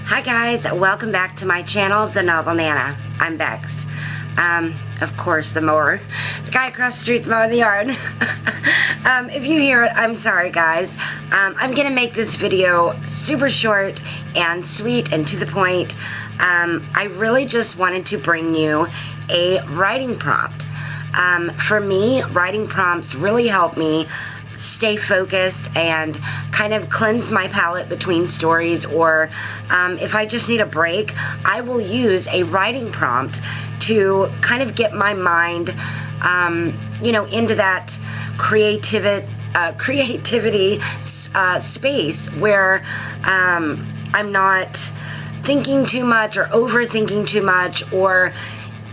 Hi guys, welcome back to my channel, The Novel Nana. I'm Bex. Of course, the mower. The guy across the street's mowing the yard. If you hear it, I'm sorry guys. I'm gonna make this video super short and sweet and to the point. I really just wanted to bring you a writing prompt. For me, writing prompts really help me stay focused and kind of cleanse my palate between stories, or if I just need a break, I will use a writing prompt to kind of get my mind into that creativity space where I'm not thinking too much or overthinking too much, or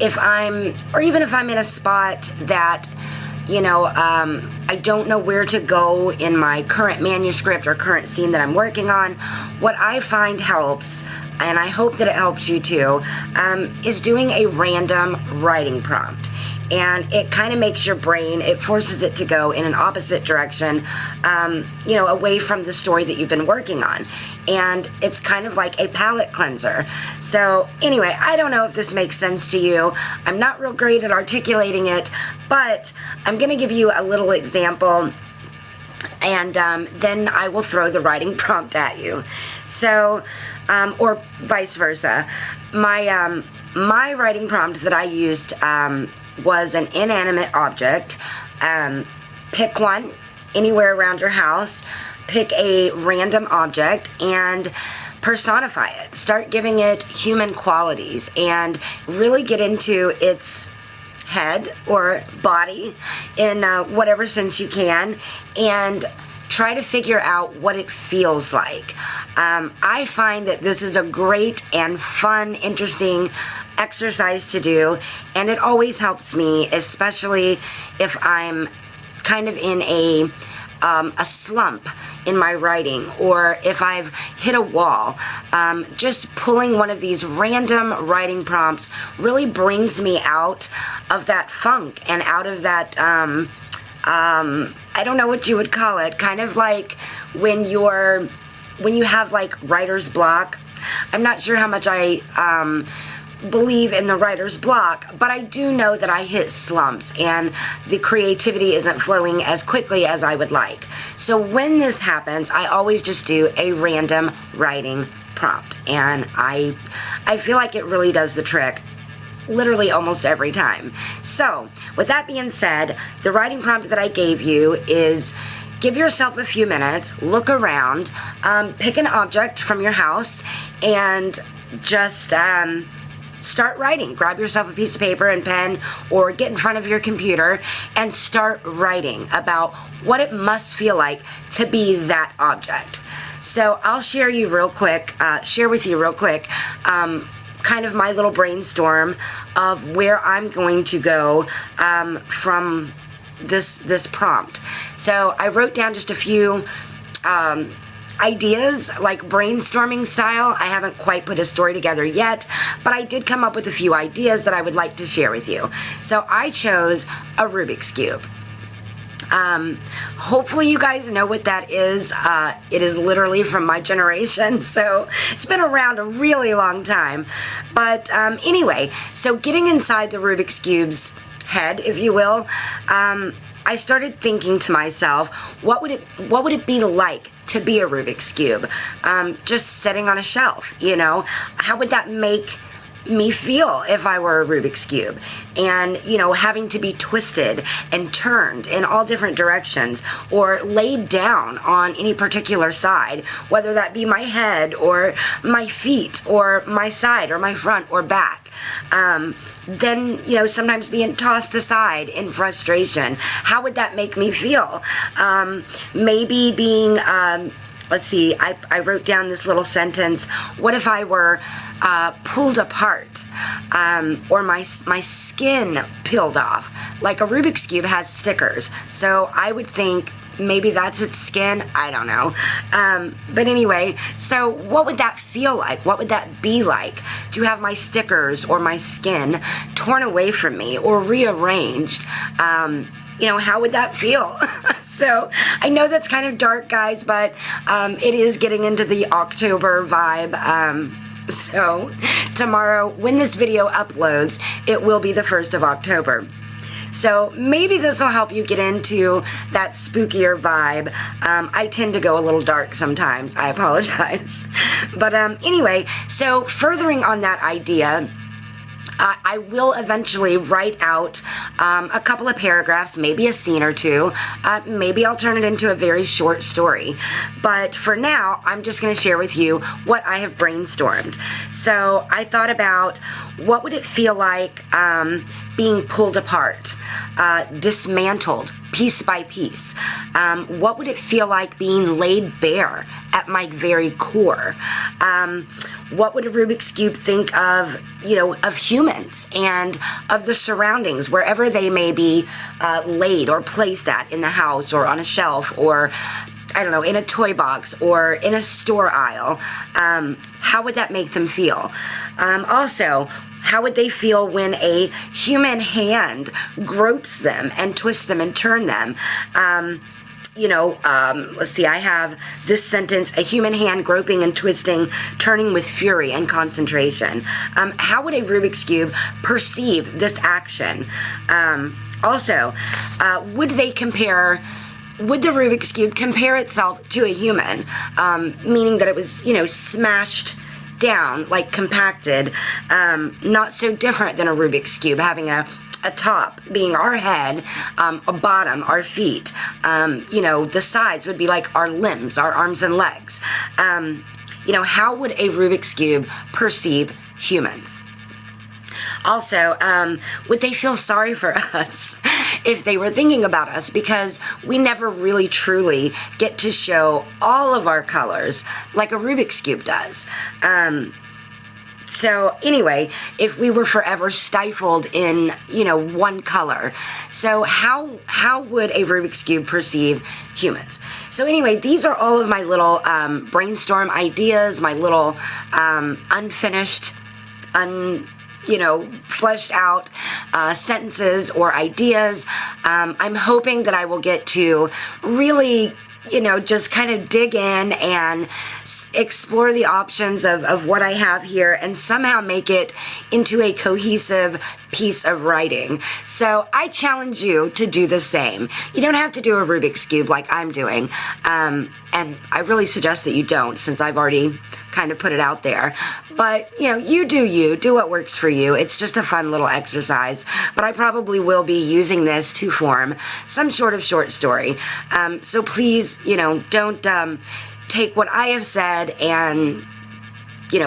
even if I'm in a spot that I don't know where to go in my current manuscript or current scene that I'm working on. What I find helps, and I hope that it helps you too, is doing a random writing prompt. And it kind of makes your brain, it forces it to go in an opposite direction, away from the story that you've been working on. And it's kind of like a palate cleanser. So anyway, I don't know if this makes sense to you. I'm not real great at articulating it, but I'm going to give you a little example, and then I will throw the writing prompt at you. So, or vice versa. My writing prompt that I used was an inanimate object. Pick one anywhere around your house. Pick a random object and personify it. Start giving it human qualities and really get into its head or body in whatever sense you can, and try to figure out what it feels like. I find that this is a great and fun, interesting exercise to do, and it always helps me, especially if I'm kind of in a slump in my writing, or if I've hit a wall. Just pulling one of these random writing prompts really brings me out of that funk and out of that, I don't know what you would call it, kind of like when you have like writer's block. I'm not sure how much I believe in the writer's block, but I do know that I hit slumps and the creativity isn't flowing as quickly as I would like. So when this happens, I always just do a random writing prompt, and I feel like it really does the trick literally almost every time. So with that being said, the writing prompt that I gave you is: give yourself a few minutes, look around, pick an object from your house, and just start writing. Grab yourself a piece of paper and pen, or get in front of your computer and start writing about what it must feel like to be that object. So I'll share with you real quick, kind of my little brainstorm of where I'm going to go from this prompt. So I wrote down just a few ideas, like brainstorming style. I haven't quite put a story together yet, but I did come up with a few ideas that I would like to share with you. So I chose a Rubik's Cube. Hopefully you guys know what that is. It is literally from my generation, so it's been around a really long time. But anyway, so getting inside the Rubik's Cube's head, if you will, I started thinking to myself, what would it be like to be a Rubik's Cube? Just sitting on a shelf, how would that make me feel if I were a Rubik's Cube? And having to be twisted and turned in all different directions, or laid down on any particular side, whether that be my head or my feet or my side or my front or back. Then sometimes being tossed aside in frustration. How would that make me feel? Maybe being let's see, I wrote down this little sentence: what if I were pulled apart, or my skin peeled off? Like a Rubik's Cube has stickers, so I would think maybe that's its skin. I don't know. But anyway, so what would that feel like? What would that be like to have my stickers or my skin torn away from me or rearranged? How would that feel? So I know that's kind of dark, guys, but it is getting into the October vibe. So tomorrow, when this video uploads, it will be the 1st of October. So maybe this will help you get into that spookier vibe. I tend to go a little dark sometimes. I apologize. But anyway, so furthering on that idea, I will eventually write out a couple of paragraphs, maybe a scene or two. Maybe I'll turn it into a very short story. But for now, I'm just going to share with you what I have brainstormed. So I thought about what would it feel like being pulled apart, dismantled piece by piece. What would it feel like being laid bare at my very core? What would a Rubik's Cube think of, of humans and of the surroundings, wherever they may be laid or placed at in the house or on a shelf or, I don't know, in a toy box or in a store aisle? How would that make them feel? Also, how would they feel when a human hand gropes them and twists them and turn them? Let's see, I have this sentence: a human hand groping and twisting, turning with fury and concentration. How would a Rubik's Cube perceive this action? Also, would the Rubik's Cube compare itself to a human? Meaning that it was, smashed down, like compacted, not so different than a Rubik's Cube, having a top being our head, a bottom, our feet. The sides would be like our limbs, our arms and legs. How would a Rubik's Cube perceive humans? Also, would they feel sorry for us if they were thinking about us? Because we never really truly get to show all of our colors like a Rubik's Cube does. So anyway, if we were forever stifled in, one color, so how would a Rubik's Cube perceive humans? So anyway, these are all of my little brainstorm ideas, my little unfinished, fleshed out sentences or ideas. I'm hoping that I will get to really, just kind of dig in and explore the options of what I have here and somehow make it into a cohesive piece of writing. So I challenge you to do the same. You don't have to do a Rubik's Cube like I'm doing, and I really suggest that you don't, since I've already kind of put it out there. But, you do what works for you. It's just a fun little exercise. But I probably will be using this to form some sort of short story. So please, don't take what I have said and,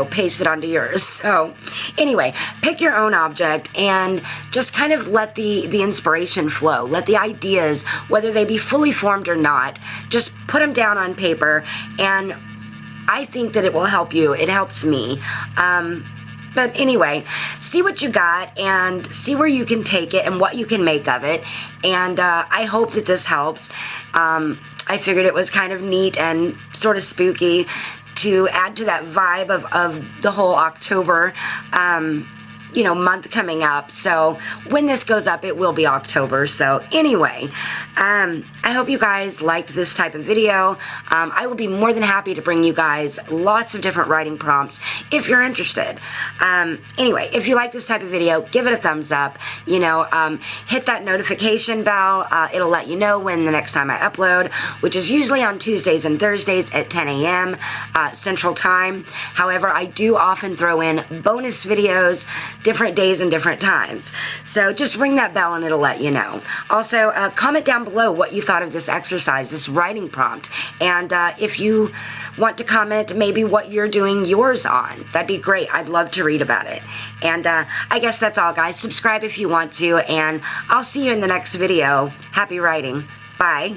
paste it onto yours. So anyway, pick your own object and just kind of let the inspiration flow. Let the ideas, whether they be fully formed or not, just put them down on paper, and I think that it will help you. It helps me. But anyway, see what you got and see where you can take it and what you can make of it. And I hope that this helps. I figured it was kind of neat and sort of spooky to add to that vibe of the whole October month coming up. So when this goes up, it will be October. So anyway, I hope you guys liked this type of video. I will be more than happy to bring you guys lots of different writing prompts if you're interested. Anyway, if you like this type of video, give it a thumbs up. Hit that notification bell. It'll let you know when the next time I upload, which is usually on Tuesdays and Thursdays at 10 a.m. Central Time. However, I do often throw in bonus videos, different days and different times. So just ring that bell and it'll let you know. Also, comment down below what you thought of this exercise, this writing prompt. And if you want to comment maybe what you're doing yours on, that'd be great. I'd love to read about it. And I guess that's all, guys. Subscribe if you want to, and I'll see you in the next video. Happy writing. Bye.